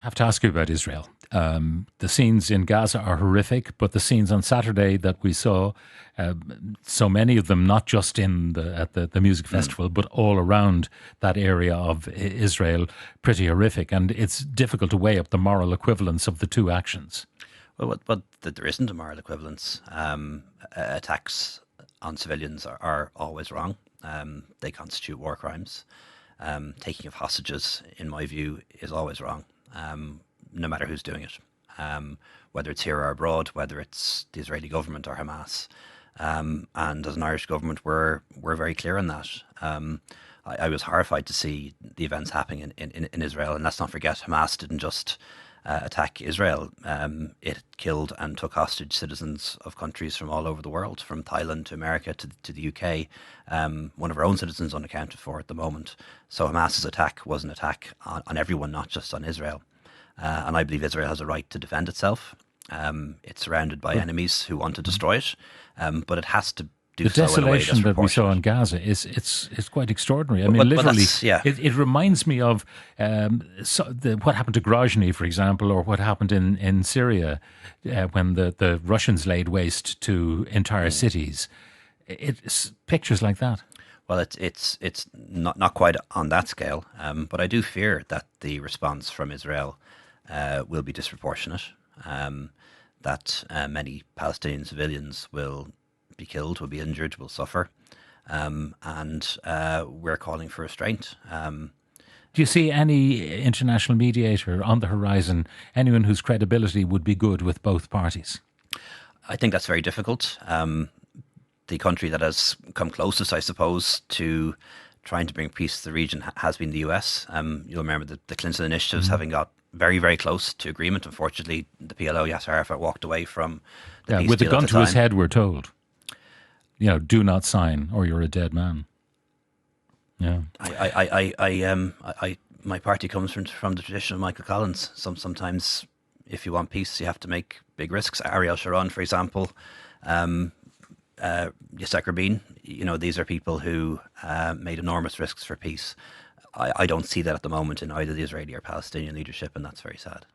Have to ask you about Israel. The scenes in Gaza are horrific, but the scenes on Saturday that we saw, so many of them, not just at the music festival, but all around that area of Israel, pretty horrific. And it's difficult to weigh up the moral equivalence of the two actions. Well, but there isn't a moral equivalence. Attacks on civilians are always wrong. They constitute war crimes. Taking of hostages, in my view, is always wrong. No matter who's doing it, whether it's here or abroad, whether it's the Israeli government or Hamas. And as an Irish government, we're very clear on that. I was horrified to see the events happening in Israel. And let's not forget, Hamas didn't just attack Israel. It killed and took hostage citizens of countries from all over the world, from Thailand to America to the UK. One of our own citizens unaccounted for at the moment. So Hamas's attack was an attack on everyone, not just on Israel. And I believe Israel has a right to defend itself. It's surrounded by enemies who want to destroy it, but it has to do the so in a way that's desolation that we saw proportionate. in Gaza is quite extraordinary. I mean, literally, Yeah. it reminds me of what happened to Grozny, for example, or what happened in Syria when the Russians laid waste to entire cities. It's pictures like that. Well, it's not quite on that scale, but I do fear that the response from Israel will be disproportionate. That many Palestinian civilians will be killed, will be injured, will suffer, and we're calling for restraint. Do you see any international mediator on the horizon, anyone whose credibility would be good with both parties? I think that's very difficult. The country that has come closest, I suppose, to trying to bring peace to the region has been the US. You'll remember the Clinton initiatives having got very, very close to agreement. Unfortunately, the PLO, Yasser Arafat, walked away from the peace with a deal gun at the to his time. head, we're told. Do not sign or you're a dead man. Yeah. My party comes from the tradition of Michael Collins. Sometimes, if you want peace, you have to make big risks. Ariel Sharon, for example, Yitzhak Rabin. These are people who made enormous risks for peace. I don't see that at the moment in either the Israeli or Palestinian leadership, and that's very sad.